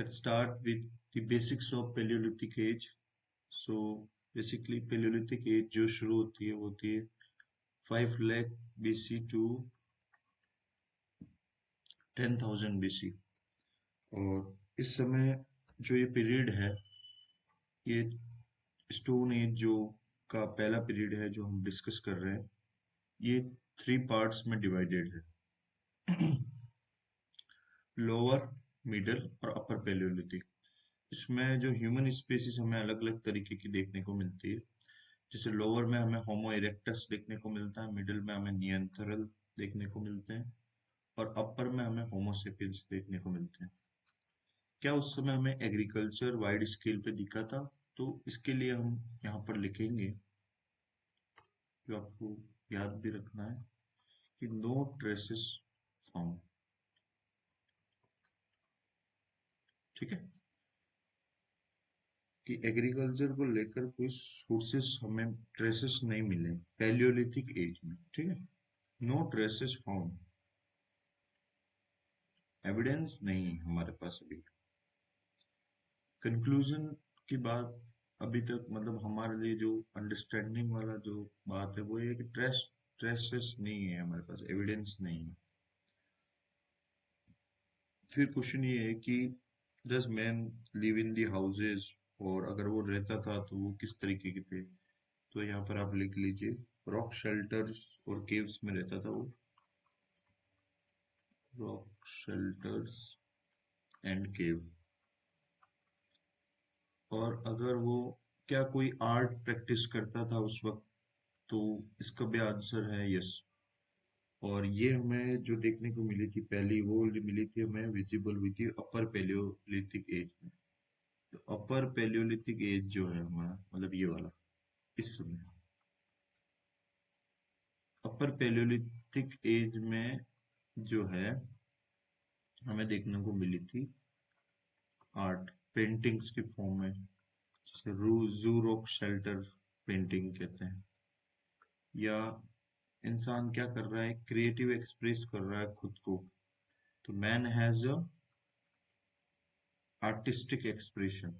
Let's start with the basics of Paleolithic age. So basically Paleolithic age जो शुरू होती है वो होती है 5 lakh BC to 10,000 BC। और इस समय जो ये पीरियड है, ये स्टोन एज जो का पहला पीरियड है जो हम डिस्कस कर रहे हैं, ये 3 पार्ट्स में डिवाइडेड है। लोअर, मिडल और अपर पैलियोलिथिक। इसमें जो ह्यूमन स्पीसीज हमें अलग अलग तरीके की देखने को मिलती है। जैसे लोअर में हमें होमो इरेक्टस देखने को मिलता है, मिडिल में हमें नियंथरल देखने को मिलते हैं और अपर में हमें होमो सेपियंस देखने को मिलते हैं। क्या उस समय हमें एग्रीकल्चर वाइड स्केल पे दिखा था? तो इसके लिए हम यहाँ पर लिखेंगे, जो आपको याद भी रखना है, कि नो ट्रेसेस फाउंड। ठीक है, कि एग्रीकल्चर को लेकर कोई सोर्सेस हमें ट्रेसेस नहीं मिले पैलियोलिथिक एज में। ठीक है, नो ट्रेसेस फाउंड, एविडेंस नहीं है हमारे पास अभी। कंक्लूजन की बात अभी तक, मतलब हमारे लिए जो अंडरस्टैंडिंग वाला जो बात है वो ये है कि ट्रेसेस नहीं है हमारे पास, एविडेंस नहीं है। फिर क्वेश्चन ये है कि does man live in the houses, और अगर वो रहता था तो वो किस तरीके के थे? तो यहाँ पर आप लिख लीजिए, रॉक शेल्टर्स और केव्स में रहता था वो, रॉक शेल्टर्स एंड केव। और अगर वो क्या कोई आर्ट प्रैक्टिस करता था उस वक्त, तो इसका भी आंसर है यस। और ये हमें जो देखने को मिली थी पहली, वो मिली थी हमें विजिबल हुई थी अपर पैलियोलिथिक एज में। तो अपर पैलियोलिथिक एज जो है हमारा, मतलब ये वाला, इस समय अपर पैलियोलिथिक एज में जो है हमें देखने को मिली थी आर्ट पेंटिंग्स की फॉर्म में, जैसे जू रॉक शेल्टर पेंटिंग कहते हैं। या इंसान क्या कर रहा है, क्रिएटिव एक्सप्रेस कर रहा है खुद को, तो man has a artistic expression,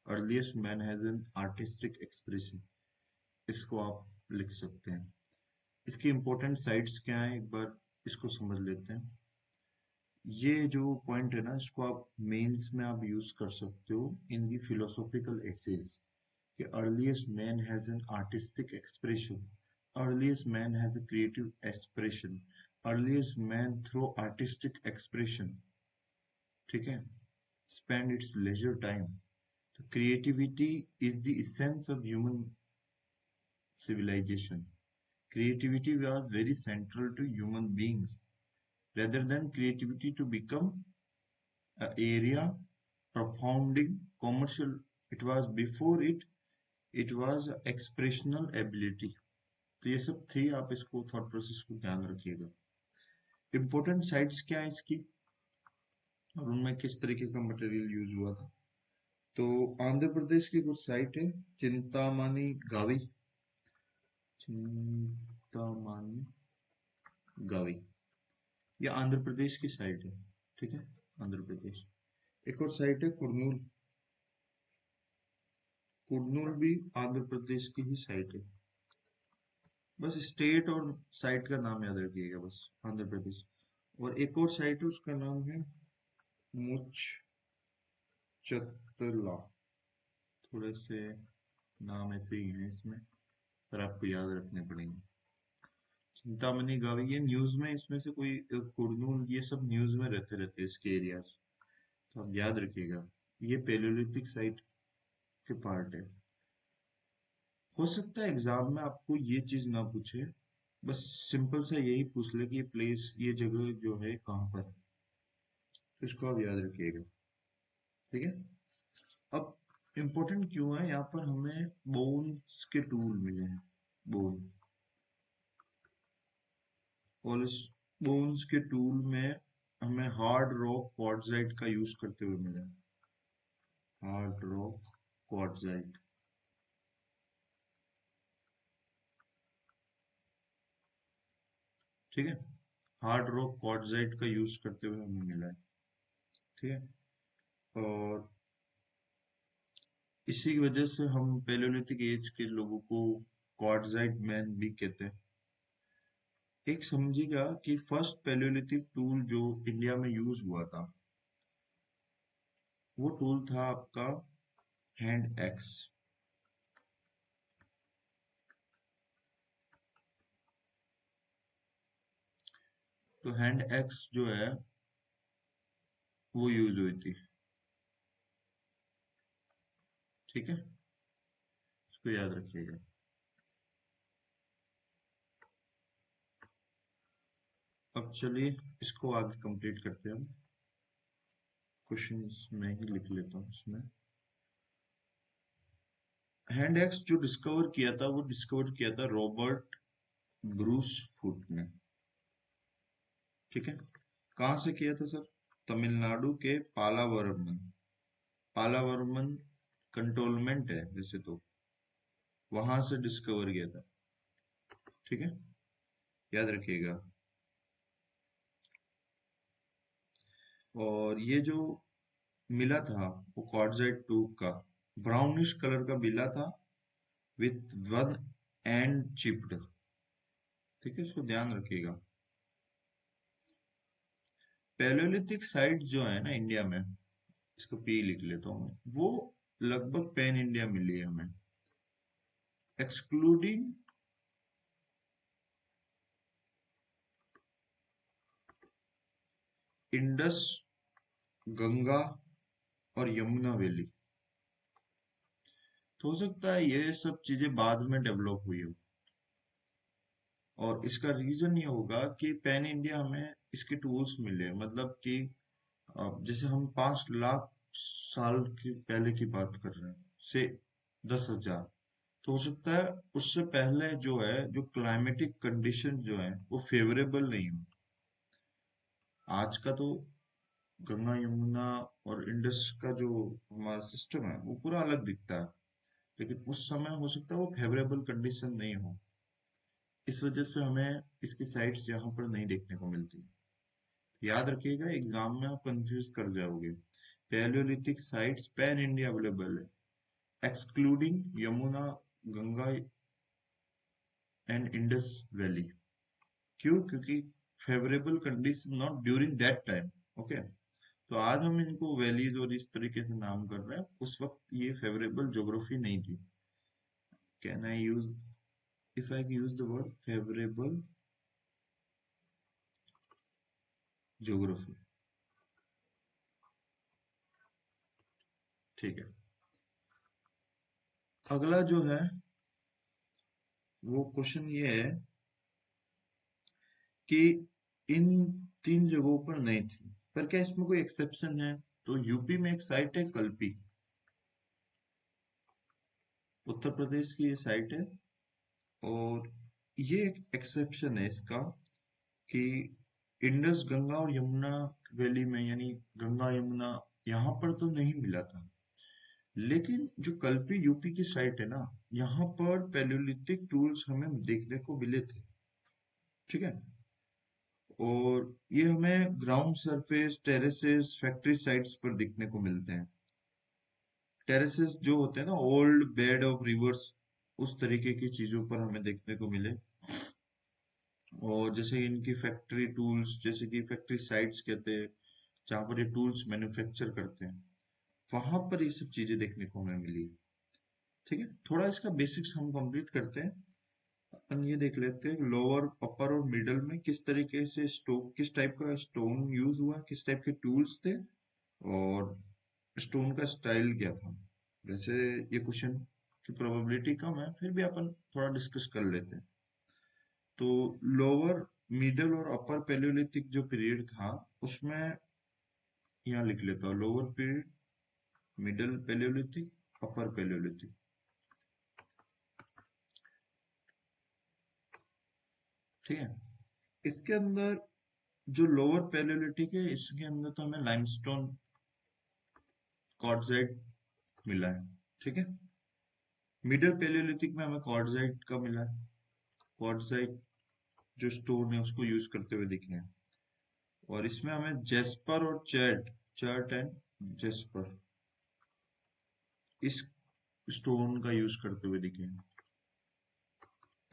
earliest man has an artistic expression, इसको आप लिख सकते हैं। इसकी इंपॉर्टेंट साइट्स क्या है, एक बार इसको समझ लेते हैं। ये जो पॉइंट है ना, इसको आप मेंस में आप यूज कर सकते हो इन दी फिलोसॉफिकल एसेज, कि earliest man has an artistic expression, earliest man has a creative expression, earliest man through artistic expression, ठीक है, spend its leisure time. So creativity is the essence of human civilization. Creativity was very central to human beings. Rather than creativity to become an area propounding commercial, it was before it was expressional ability. तो ये सब थी, आप इसको thought process को ध्यान रखिएगा। Important sites क्या है इसकी, और उनमें किस तरीके का मटेरियल यूज हुआ था? तो आंध्र प्रदेश की कुछ साइट है, चिंतामणि गावी, चिंतामणि गावी, ये आंध्र प्रदेश की साइट है। ठीक है, आंध्र प्रदेश। एक और साइट है कुर्नूल, कुर्नूल भी आंध्र प्रदेश की ही साइट है। बस स्टेट और साइट का नाम याद रखिएगा, बस आंध्र प्रदेश। और एक और साइट है, उसका नाम है मुचतला। थोड़े से नाम ऐसे ही हैं इसमें, पर आपको याद रखने पड़ेंगे। चिंतामणि गावी, ये न्यूज में इसमें से कोई कुर्नूल, ये सब न्यूज में रहते रहते हैं इसके एरियाज, तो आप याद रखिएगा, ये पैलियोलिथिक साइट के पार्ट है। हो सकता है एग्जाम में आपको ये चीज ना पूछे, बस सिंपल सा यही पूछ ले कि ये प्लेस, ये जगह जो है कहाँ पर है, तो इसको आप याद रखिएगा। ठीक है, अब इम्पोर्टेंट क्यों है, यहाँ पर हमें बोन्स के टूल मिले हैं, बोन, और इस बोन्स के टूल में हमें हार्ड रॉक क्वार्ट्जाइट का यूज करते हुए मिला है, हार्ड रॉक क्वार्ट्जाइट। ठीक है, हार्ड रॉक क्वार्ट्जाइट का यूज करते हुए हमें मिला है। ठीक है, और इसी की वजह से हम पैलियोलिथिक एज के लोगों को क्वार्टजाइट मैन भी कहते हैं। एक समझिएगा कि फर्स्ट पैलियोलिथिक टूल जो इंडिया में यूज हुआ था, वो टूल था आपका हैंड एक्स। तो हैंड एक्स जो है वो यूज हुई थी। ठीक है, इसको याद रखिएगा। अब चलिए इसको आगे कंप्लीट करते हैं हम। क्वेश्चंस में ही लिख लेता हूँ इसमें। हैंड एक्स जो डिस्कवर किया था वो डिस्कवर किया था रॉबर्ट ब्रूस फुट ने। ठीक है, कहाँ से किया था सर? तमिलनाडु के पालावरमन। पालावरमन कंटोनमेंट है वैसे तो, वहां से डिस्कवर किया था। ठीक है, याद रखिएगा। और ये जो मिला था वो क्वार्टजाइट टूब का ब्राउनिश कलर का मिला था विथ वन एंड चिप्ड। ठीक है, इसको ध्यान रखिएगा। पैलियोलिथिक साइट जो है ना इंडिया में, इसको पी लिख लेता हूँ मैं, वो लगभग पैन इंडिया मिली है हमें, एक्सक्लूडिंग इंडस, गंगा और यमुना वैली। तो हो सकता है ये सब चीजें बाद में डेवलप हुई हो, और इसका रीजन ये होगा कि पैन इंडिया हमें इसके टूल्स मिले, मतलब कि जैसे हम 5 लाख साल की पहले की बात कर रहे हैं से 10,000, तो हो सकता है उससे पहले जो है जो क्लाइमेटिक कंडीशन जो है वो फेवरेबल नहीं हो। आज का तो गंगा यमुना और इंडस का जो हमारा सिस्टम है वो पूरा अलग दिखता है, लेकिन उस समय हो सकता है वो फेवरेबल कंडीशन नहीं हो। इस वजह से हमें इसकी साइट्स यहाँ पर नहीं देखने को मिलती। याद रखिएगा, एग्जाम में आप कंफ्यूज कर जाओगे। Palaeolithic sites pan India available है, excluding Yamuna, Ganga and Indus valley. क्यों? क्योंकि favourable condition not during that time. Okay, तो आज हम इनको वैलीज और इस तरीके से नाम कर रहे हैं, उस वक्त ये फेवरेबल ज्योग्राफी नहीं थी। Can I use, if I use the word favourable geography. ठीक है, अगला जो है वो क्वेश्चन ये है कि इन 3 जगहों पर नहीं थी, पर क्या इसमें कोई एक्सेप्शन है? तो यूपी में एक साइट है कल्पी, उत्तर प्रदेश की ये साइट है, और ये एक एक्सेप्शन है इसका कि इंडस, गंगा और यमुना वैली में, यानी गंगा यमुना यहाँ पर तो नहीं मिला था, लेकिन जो कल्पी यूपी की साइट है ना, यहाँ पर पैलियोलिथिक टूल्स हमें देखने को मिले थे। ठीक है, और ये हमें ground surface, terraces, factory sites पर दिखने को मिलते हैं। टेरेसेस जो होते हैं ना, ओल्ड बेड ऑफ रिवर्स, उस तरीके की चीजों पर हमें देखने को मिले। और जैसे इनकी फैक्ट्री टूल्स, जैसे कि फैक्ट्री साइट्स कहते हैं जहाँ पर ये टूल्स मैन्युफैक्चर करते हैं, वहां पर ये सब चीजें देखने को हमें मिली। ठीक है, थोड़ा इसका बेसिक्स हम कंप्लीट करते हैं। अपन ये देख लेते हैं लोअर, अपर और मिडल में किस तरीके से स्टोन, किस टाइप का स्टोन यूज हुआ, किस टाइप के टूल्स थे, और स्टोन का स्टाइल क्या था। वैसे ये क्वेश्चन की प्रोबेबिलिटी कम है, फिर भी अपन थोड़ा डिस्कस कर लेते हैं। तो लोअर, मिडल और अपर पैलियोलिथिक जो पीरियड था उसमें, यहाँ लिख लेता हूँ लोअर पीरियड, मिडल पैलियोलिथिक, अपर पैलियोलिथिक। ठीक है, इसके अंदर जो लोअर पैलियोलिथिक है इसके अंदर तो हमें लाइमस्टोन क्वार्टजाइट मिला है। ठीक है, मिडल पैलियोलिथिक में हमें क्वार्टजाइट का मिला है, क्वार्टजाइट जो स्टोन है उसको यूज करते हुए दिखे हैं। और इसमें हमें जेस्पर और चर्ट, चर्ट एंड जेस्पर, इस स्टोन का यूज करते हुए दिखे।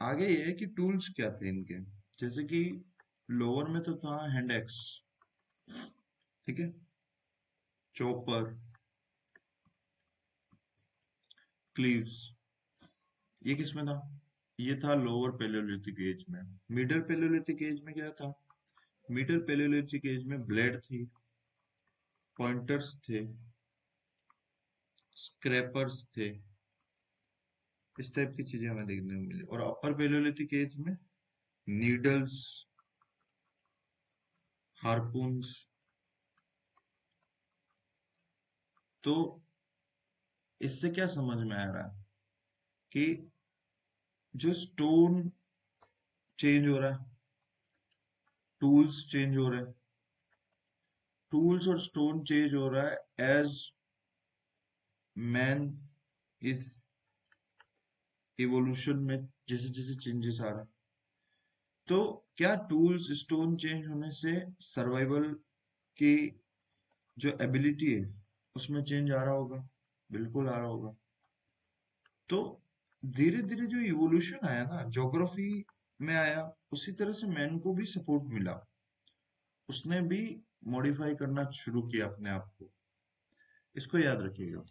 आगे ये है कि टूल्स क्या थे इनके, जैसे कि लोअर में तो था हैंड एक्स, ठीक है, चॉपर, क्लीव्स, ये किस में था, ये था लोअर पेलियोलिथिक एज में। मिडिल पेलियोलिथिक एज में क्या था, मिडिल पेलियोलिथिक एज में ब्लेड थी, पॉइंटर्स थे, स्क्रैपर्स थे, इस टाइप की चीजें हमें देखने को मिली। और अपर पेलियोलिथिक एज में नीडल्स, हार्पून्स। तो इससे क्या समझ में आ रहा है कि जो स्टोन चेंज हो रहा है, टूल्स चेंज हो रहे हैं, टूल्स और स्टोन चेंज हो रहा है एज मैन इज इवोल्यूशन में, जैसे जैसे चेंजेस आ रहा है। तो क्या टूल्स स्टोन चेंज होने से सर्वाइवल की जो एबिलिटी है उसमें चेंज आ रहा होगा, बिल्कुल आ रहा होगा। तो धीरे धीरे जो इवोल्यूशन आया ना, ज्योग्राफी में आया, उसी तरह से मैन को भी सपोर्ट मिला, उसने भी मॉडिफाई करना शुरू किया अपने आप को, इसको याद रखिएगा।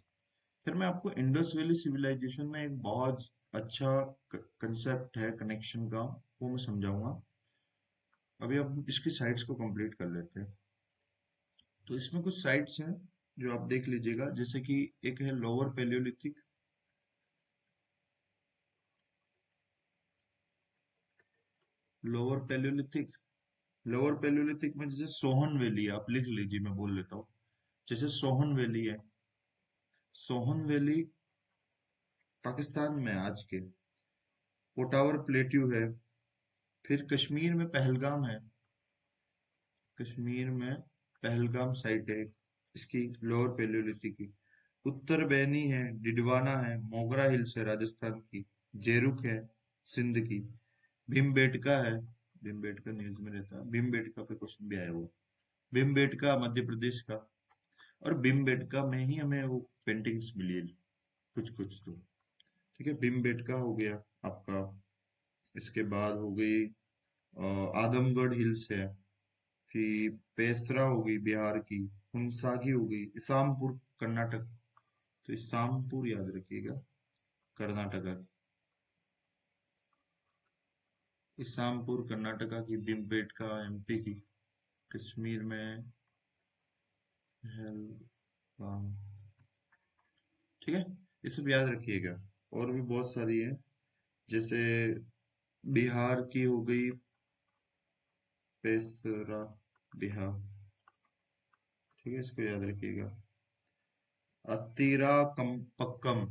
फिर मैं आपको इंडस वैली सिविलाइजेशन में एक बहुत अच्छा कंसेप्ट है कनेक्शन का, वो मैं समझाऊंगा। अभी हम इसकी साइट्स को कंप्लीट कर लेते हैं। तो इसमें कुछ साइट्स हैं जो आप देख लीजिएगा, जैसे कि एक है lower Palaeolithic, lower Palaeolithic, lower Palaeolithic में जैसे सोहन वैली, आप लिख लीजिए, मैं बोल लेता हूँ। जैसे सोहन वैली है, सोहन वैली पाकिस्तान में आज के, पोटावर प्लेट्यू है, फिर कश्मीर में पहलगाम है, कश्मीर में पहलगाम साइट है इसकी, लोअर पैलियोलिथिक की। उत्तर बैनी है, डिडवाना है, मोगरा हिल्स है राजस्थान की, जेरुक है सिंध की, भीमबेटका है, भीमबेटका न्यूज में रहता है, भीमबेटका पे क्वेश्चन भी आया हुआ, भीमबेटका मध्य प्रदेश का। और भीमबेटका में ही हमें वो पेंटिंग्स मिली है कुछ कुछ तो, ठीक है, भीमबेटका हो गया आपका। इसके बाद हो गई आदमगढ़ हिल्स है, फिर पेसरा हो गई बिहार की, हुंसागी हो गई, इसामपुर कर्नाटक, तो इसामपुर याद रखिएगा, कर्नाटका, इसामपुर कर्नाटका की, भीमबेटका एमपी की, कश्मीर में पहलगाम, ठीक है, ये सब याद रखिएगा। और भी बहुत सारी है, जैसे बिहार की हो गई पेसरा, बिहार, ठीक है, इसको याद रखिएगा। अत्तीरा पक्कम,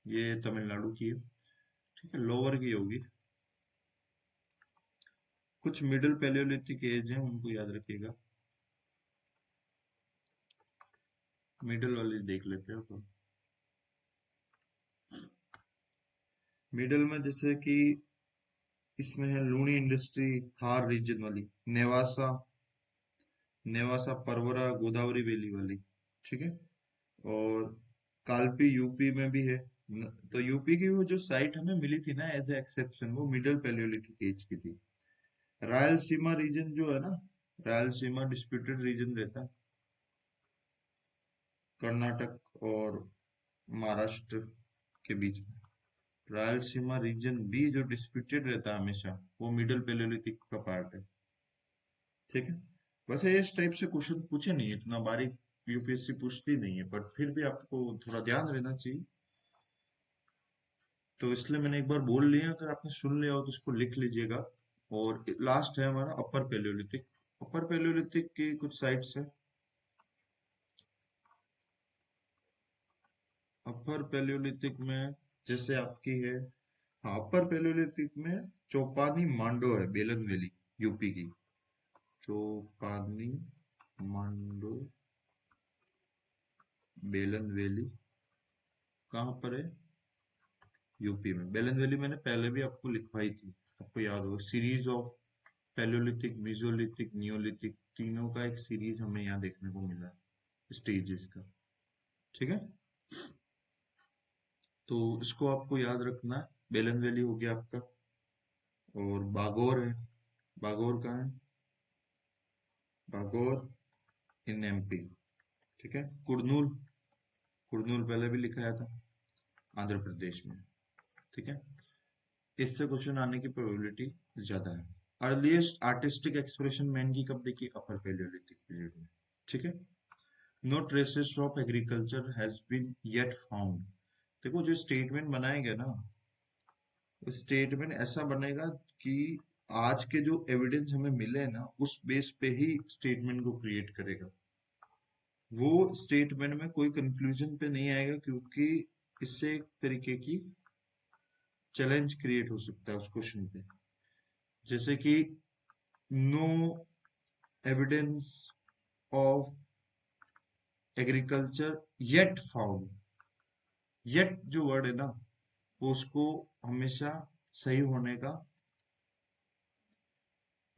ये तमिलनाडु की है, ठीक है, लोअर की होगी। कुछ मिडिल पैलियोलिथिक एज है, उनको याद रखिएगा, मिडिल वाली देख लेते हो तो। मिडिल में जैसे कि इसमें है लूनी इंडस्ट्री, थार रीजन वाली, नेवासा, नेवासा परवरा गोदावरी वैली वाली, ठीक है। और कालपी यूपी में भी है। तो यूपी की वो जो साइट हमें मिली थी ना एज ए एक्सेप्शन, वो मिडिल पैलियोलिथिक एज की थी। रायलसीमा रीजन जो है ना, रायलसीमा डिस्प्यूटेड रीजन रहता है, कर्नाटक और महाराष्ट्र के बीच में। रायलसीमा रीजन भी जो डिस्प्यूटेड रहता है हमेशा, वो मिडिल पैलियोलिथिक का पार्ट है, ठीक है। वैसे इस टाइप से क्वेश्चन पूछे नहीं, इतना बारीक यूपीएससी पूछती नहीं है, बट फिर भी आपको थोड़ा ध्यान रहना चाहिए। तो इसलिए मैंने एक बार बोल लिया, अगर आपने सुन लिया हो तो इसको लिख लीजिएगा। और लास्ट है हमारा अपर पैलियोलिथिक। अपर पैलियोलिथिक की कुछ साइट्स है। अपर पैलियोलिथिक में जैसे आपकी है, हाँ, अपर पैलियोलिथिक में चौपानी मांडो है, बेलन वैली, यूपी की। चौपानी मांडो बेलन वैली कहाँ पर है, यूपी में। बेलन वैली मैंने पहले भी आपको लिखवाई थी, आपको याद हो, series of Palaeolithic, Mesolithic, Neolithic, तीनों का एक सीरीज हमें यहाँ देखने को मिला है, स्टेज इसका, ठीक है। तो इसको आपको याद रखना है। बेलन वैली हो गया आपका, और बागोर है। बागोर कहाँ है? बागोर इन एमपी, ठीक है। कुरनूल, कुरनूल पहले भी लिखाया था, आंध्र प्रदेश में, ठीक है। इससे क्वेश्चन आने की प्रोबेबिलिटी ज्यादा है। अर्लीस्ट आर्टिस्टिक एक्सप्रेशन मैन की कब देखी? अपर पैलियोलिथिक पीरियड में, ठीक है। No traces of agriculture has been yet found. देखो जो स्टेटमेंट बनाएंगे ना, स्टेटमेंट ऐसा बनेगा कि आज के जो एविडेंस हमें मिले ना, उस बेस पे ही स्टेटमेंट को क्रिएट करेगा। वो स्टेटमेंट में कोई कंक्लूजन पे नहीं आएगा, क्योंकि इससे एक तरीके की चैलेंज क्रिएट हो सकता है उस क्वेश्चन पे। जैसे कि no evidence of agriculture yet found. Yet जो वर्ड है ना, वो उसको हमेशा सही होने का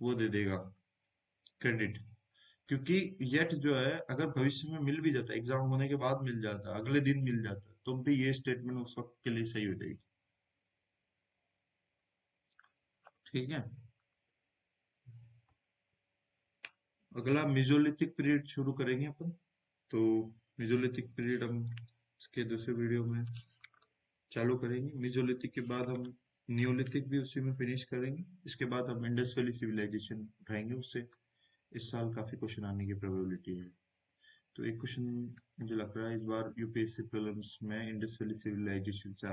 वो दे देगा, क्रेडिट। क्योंकि येट जो है, अगर भविष्य में मिल भी जाता है, एग्जाम होने के बाद मिल जाता है, अगले दिन मिल जाता है, तो भी ये स्टेटमेंट उस वक्त के लिए सही हो जाएगी, ठीक है। अगला मेसोलिथिक पीरियड शुरू करेंगे अपन। तो मेसोलिथिक पीरियड हम इसके दूसरे वीडियो में चालू करेंगे। मेसोलिथिक के बाद हम नियोलिथिक भी उसी में फिनिश करेंगे। इसके बाद हम इंडस वैली सिविलाइजेशन उठाएंगे, उससे इस साल काफी क्वेश्चन आने की प्रोबेबिलिटी है। तो एक क्वेश्चन मुझे लग रहा है इस बार यूपीएससी प्रीलिम्स में इंडस वैली सिविलाइजेशन से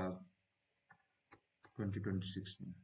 2026 में।